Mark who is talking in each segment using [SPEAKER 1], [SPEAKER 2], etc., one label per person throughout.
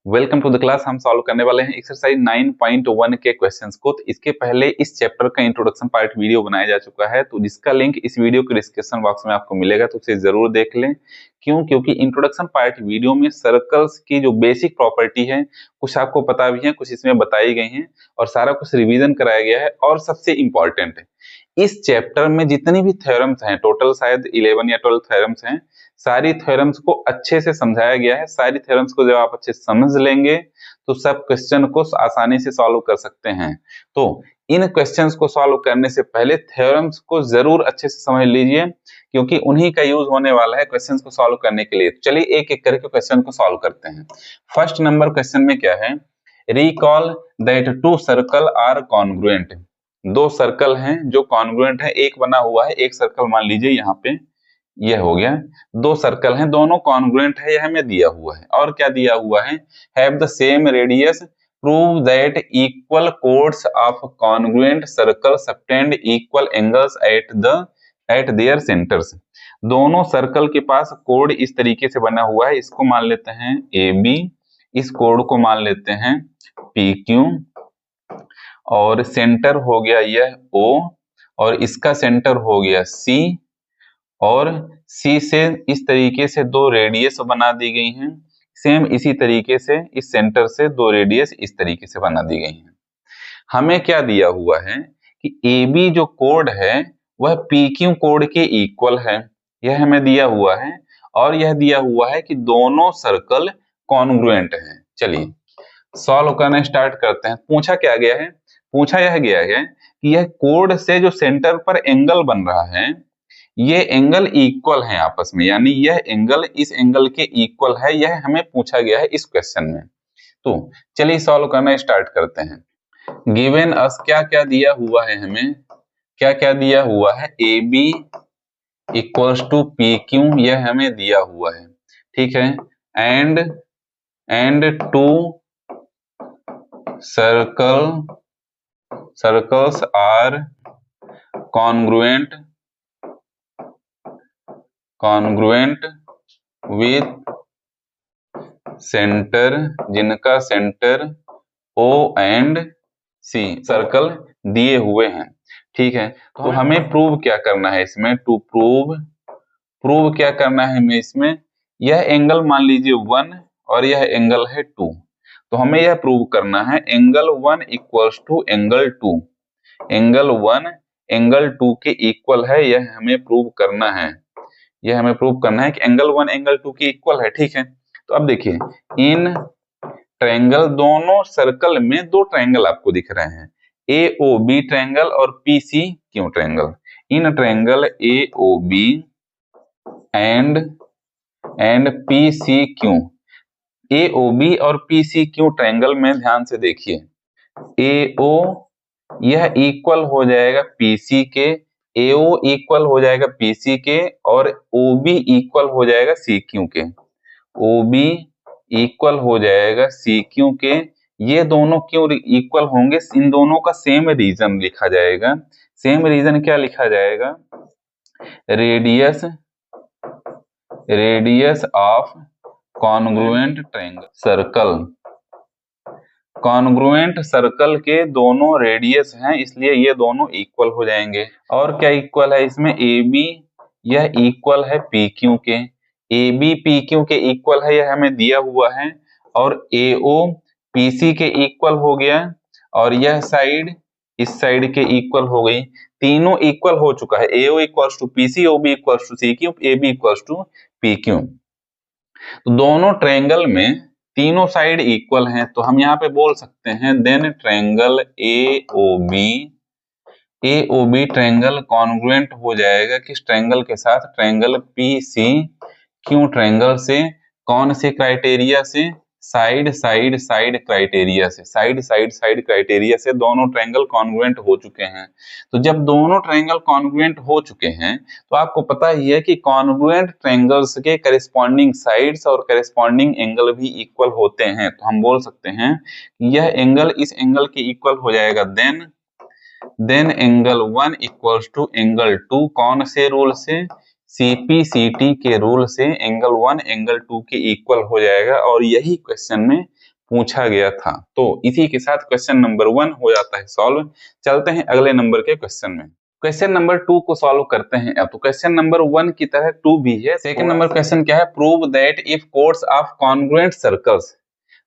[SPEAKER 1] Welcome to the class. हम solve करने वाले हैं एक्सरसाइज 9.1 के क्वेश्चंस को। तो इसके पहले इस चैप्टर का इंट्रोडक्शन पार्ट वीडियो बनाया जा चुका है, तो जिसका लिंक इस वीडियो के डिस्क्रिप्शन बॉक्स में आपको मिलेगा, तो उसे जरूर देख लें। क्योंकि इंट्रोडक्शन पार्ट वीडियो में सर्कल्स की जो बेसिक प्रॉपर्टी है कुछ आपको पता भी है, कुछ इसमें बताई गई है और सारा कुछ रिविजन कराया गया है। और सबसे इंपॉर्टेंट है, इस चैप्टर में जितनी भी थ्योरम्स हैं, टोटल शायद 11 या 12 थ्योरम्स हैं, सारी थ्योरम्स को अच्छे से समझाया गया है। सारी थ्योरम्स को जब आप अच्छे से समझ लेंगे तो सब क्वेश्चन को आसानी से सॉल्व कर सकते हैं। तो इन क्वेश्चंस को सॉल्व करने से पहले थ्योरम्स को जरूर अच्छे से समझ लीजिए, क्योंकि उन्हीं का यूज होने वाला है क्वेश्चंस को सॉल्व करने के लिए। चलिए एक एक करके क्वेश्चन को सॉल्व करते हैं। फर्स्ट नंबर क्वेश्चन में क्या है, recall that two circle are congruent. दो सर्कल हैं जो कॉन्ग्रुएंट है, एक बना हुआ है, एक सर्कल मान लीजिए यहाँ पे यह हो गया। दो सर्कल हैं, दोनों कॉन्ग्रुएंट है, यह हमें दिया हुआ है। और क्या दिया हुआ है, have the same radius, prove that equal codes of congruent circle subtend equal angles eight there centres. दोनों सर्कल के पास कोड इस तरीके से बना हुआ है, इसको मान लेते हैं ए बी, इस कोड को मान लेते हैं पी क्यू, और सेंटर हो गया यह ओ, और इसका सेंटर हो गया सी, और सी से इस तरीके से दो रेडियस बना दी गई हैं। सेम इसी तरीके से इस सेंटर से दो रेडियस इस तरीके से बना दी गई हैं। हमें क्या दिया हुआ है कि ए बी जो कोड है वह पी क्यू कोड के इक्वल है, यह हमें दिया हुआ है। और यह दिया हुआ है कि दोनों सर्कल कॉन्ग्रुएंट हैं। चलिए सॉल्व करना स्टार्ट करते हैं। पूछा क्या गया है, पूछा यह गया है कि यह कोड से जो सेंटर पर एंगल बन रहा है, ये एंगल इक्वल है आपस में, यानी यह एंगल इस एंगल के इक्वल है, यह हमें पूछा गया है इस क्वेश्चन में। तो चलिए सॉल्व करना स्टार्ट करते हैं। गिवन अस क्या क्या दिया हुआ है, हमें क्या क्या दिया हुआ है, A B equals to P Q, यह हमें दिया हुआ है, ठीक है। And two circles are congruent with centre, जिनका centre O and C circle दिए हुए हैं, ठीक है। तो हमें प्रूव क्या करना है इसमें, टू प्रूव क्या करना है हमें इसमें, यह एंगल मान लीजिए 1 और यह एंगल है 2, तो हमें यह प्रूव करना है angle 1 equals to angle 2, angle 1 angle 2 के इक्वल है, यह हमें प्रूव करना है। यह हमें प्रूव करना है कि एंगल 1 एंगल 2 के इक्वल है, ठीक है। तो अब देखिए, इन ट्रायंगल, दोनों सर्कल में दो ट्रायंगल आपको दिख रहे हैं, ए ओ बी ट्रायंगल और पी सी क्यू ट्रायंगल। इन triangle A O B and P C Q, A O B और पी सी क्यू ट्रायंगल में ध्यान से देखिए, ए ओ यह इक्वल हो जाएगा पी सी के, ए ओ इक्वल हो जाएगा पी सी के, और ओ बी इक्वल हो जाएगा सी क्यू के, ओ बी इक्वल हो जाएगा सी क्यू के। ये दोनों क्यों इक्वल होंगे, इन दोनों का सेम रीजन लिखा जाएगा। सेम रीजन क्या लिखा जाएगा, radius of congruent triangle circle. Congruent circle के दोनों रेडियस हैं, इसलिए ये दोनों इक्वल हो जाएंगे। और क्या इक्वल है इसमें, ए बी यह इक्वल है पी क्यू के, ए बी पी क्यू के इक्वल है, यह हमें दिया हुआ है। और ए ओ पी सी के इक्वल हो गया, और यह साइड इस साइड के इक्वल हो गई। तीनों इक्वल हो चुका है, A O equals to P C, O B equals to C Q, A B equals to P Q. तो दोनों ट्रायंगल में तीनों साइड इक्वल हैं, तो हम यहाँ पे बोल सकते हैं then triangle A O B triangle congruent हो जाएगा किस ट्रायंगल के साथ, triangle P C Q triangle से। कौन से क्राइटेरिया से, साइड साइड साइड क्राइटेरिया से, साइड साइड साइड क्राइटेरिया से दोनों ट्रायंगल कॉन्ग्रुएंट हो चुके हैं। तो जब दोनों ट्रायंगल कॉन्ग्रुएंट हो चुके हैं, तो आपको पता ही है कि कॉन्ग्रुएंट ट्रायंगल्स के करेस्पॉन्डिंग साइड्स और करेस्पॉन्डिंग एंगल भी इक्वल होते हैं। तो हम बोल सकते हैं यह एंगल इस एंगल के इक्वल हो जाएगा, then angle 1 equals to angle 2, कौन से रूल से, सीपीसीटी के रूल से एंगल 1 एंगल 2 के इक्वल हो जाएगा। और यही क्वेश्चन में पूछा गया था। तो इसी के साथ क्वेश्चन नंबर 1 हो जाता है सॉल्व। चलते हैं अगले नंबर के क्वेश्चन में। क्वेश्चन नंबर 2 को सॉल्व करते हैं। अब तो क्वेश्चन नंबर 1 की तरह 2 भी है। सेकंड नंबर क्वेश्चन क्या है, prove that if codes of congruent circles,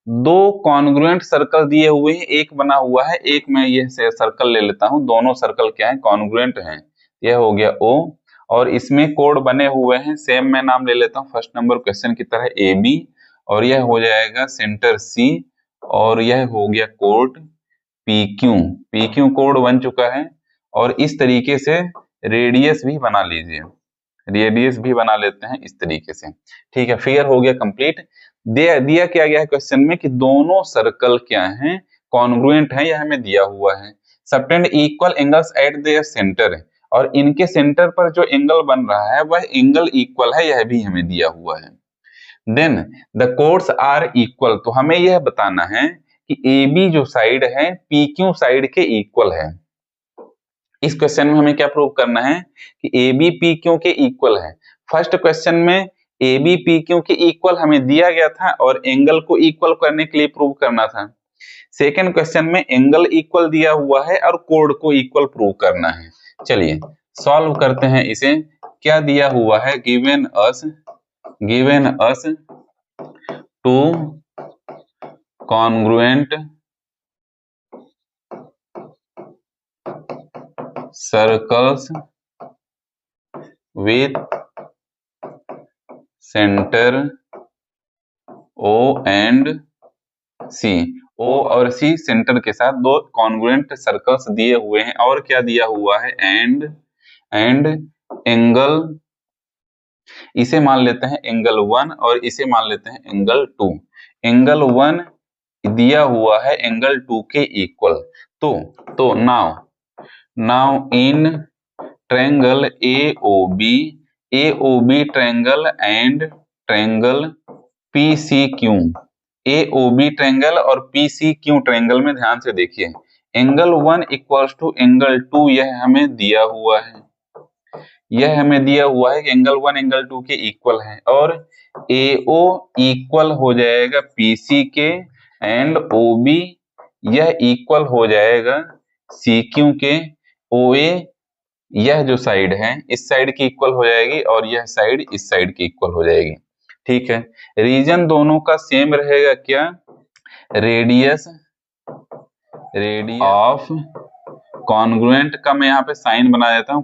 [SPEAKER 1] दो कॉन्ग्रुएंट सर्कल दिए हुए हैं, एक बना हुआ है, एक मैं ये सर्कल ले लेता हूं, दोनों सर्कल क्या है, कॉन्ग्रुएंट हैं। यह हो गया O, और इसमें कोड बने हुए हैं, सेम मैं नाम ले लेता हूं फर्स्ट नंबर क्वेश्चन की तरह AB, और यह हो जाएगा सेंटर C, और यह हो गया कोड PQ कोड बन चुका है। और इस तरीके से रेडियस भी बना लीजिए, रेडियस भी बना लेते हैं इस तरीके से। ठीक है, फिगर हो गया कंप्लीट। दिया क्या गया है क्वेश्चन में कि दोनों सर्कल क्या हैं, कॉन्ग्रुएंट हैं, यह हमें दिया हुआ है। Subtend equal angles eight there centre है, और इनके सेंटर पर जो एंगल बन रहा है वह एंगल इक्वल है, यह भी हमें दिया हुआ है। Then the chords are equal, तो हमें यह बताना है कि AB जो साइड है PQ साइड के इक्वल है। इस क्वेश्चन में हमें क्या प्रूव करना है कि AB PQ के इक्वल है। फर्स्ट क्वेश्चन में AB PQ के इक्वल हमें दिया गया था और एंगल को इक्वल करने के लिए प्रूव करना था। सेकंड क्वेश्चन में एंगल इक्वल दिया हुआ है और कोड को इक्वल प्रूव करना है। चलिए सॉल्व करते हैं इसे। क्या दिया हुआ है, given us two congruent circles with center O and C, O और C सेंटर के साथ दो कॉन्ग्रुएंट सर्कल्स दिए हुए हैं, और क्या दिया हुआ है, एंड एंगल, इसे मान लेते हैं एंगल 1 और इसे मान लेते हैं एंगल 2। एंगल 1 दिया हुआ है एंगल 2 के इक्वल। तो now in triangle AOB triangle and triangle PCQ, AOB triangle और PCQ ट्रायंगल में ध्यान से देखिए, एंगल 1 इक्वल्स टू एंगल 2 यह हमें दिया हुआ है, यह हमें दिया हुआ है कि एंगल 1 एंगल 2 के इक्वल है, और AO इक्वल हो जाएगा PC के, एंड OB यह इक्वल हो जाएगा CQ के, OA यह जो साइड है इस साइड की इक्वल हो जाएगी, और यह साइड इस साइड की इक्वल हो जाएगी। ठीक है, रीजन दोनों का सेम रहेगा, क्या, रेडियस ऑफ कॉन्ग्रुएंट का मैं यहाँ पे साइन बना देता हूँ,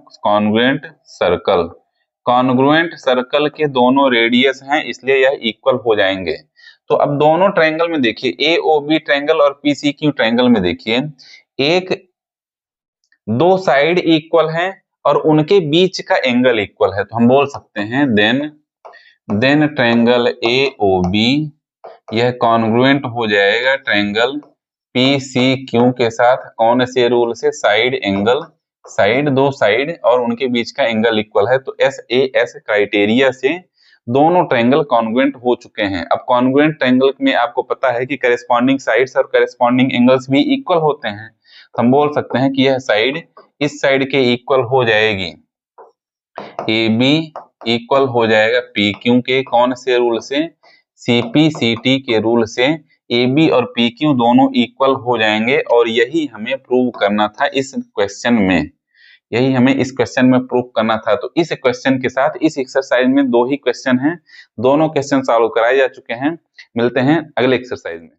[SPEAKER 1] कॉन्ग्रुएंट सर्कल के दोनों रेडियस हैं, इसलिए यह इक्वल हो जाएंगे। तो अब दोनों ट्रायंगल में देखिए, AOB ट्रायंगल और PCQ ट्रायंगल में देखिए, एक दो साइड इक्वल हैं और उनके बीच का एंगल इक्वल है, तो हम बोल सकते हैं देन ट्रायंगल AOB यह कॉन्ग्रुएंट हो जाएगा ट्रायंगल PCQ के साथ। कौन से रूल से, साइड दो साइड और उनके बीच का एंगल इक्वल है, तो SAS क्राइटेरिया से दोनों ट्रायंगल कॉन्ग्रुएंट हो चुके हैं। अब कॉन्ग्रुएंट ट्रायंगल में आपको पता है कि करेस्पॉन्डिंग साइड्स और करेस्पॉन्डिंग एंगल्स भी इक्वल होते हैं, तो हम बोल सकते हैं कि यह साइड इस साइड के इक्वल हो जाएगी, AB इक्वल हो जाएगा PQ के, कौन से रूल से, CP/CT के रूल से AB और PQ दोनों इक्वल हो जाएंगे, और यही हमें प्रूव करना था इस क्वेश्चन में, यही हमें इस क्वेश्चन में प्रूव करना था। तो इस क्वेश्चन के साथ इस एक्सरसाइज में दो ही क्वेश्चन हैं, दोनों क्वेश्चन सॉल्व कराए जा चुके हैं। मिलते हैं अगले एक्सरसाइज में।